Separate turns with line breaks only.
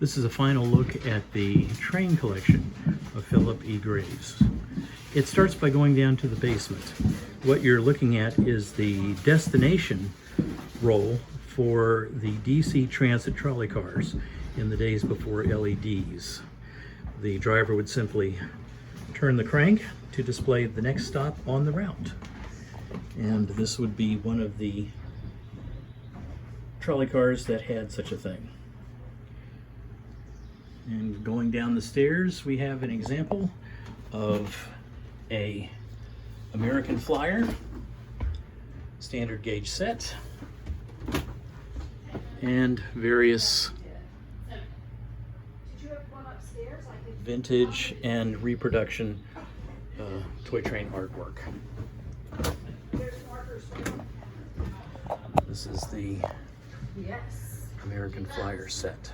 This is a final look at the train collection of Philip E. Graves. It starts by going down to the basement. What you're looking at is the destination roll for the DC transit trolley cars in the days before LEDs. The driver would simply turn the crank to display the next stop on the route. And this would be one of the trolley cars that had such a thing. And going down the stairs, we have an example of a American Flyer standard gauge set and various vintage and reproduction toy train artwork. This is the American Flyer set.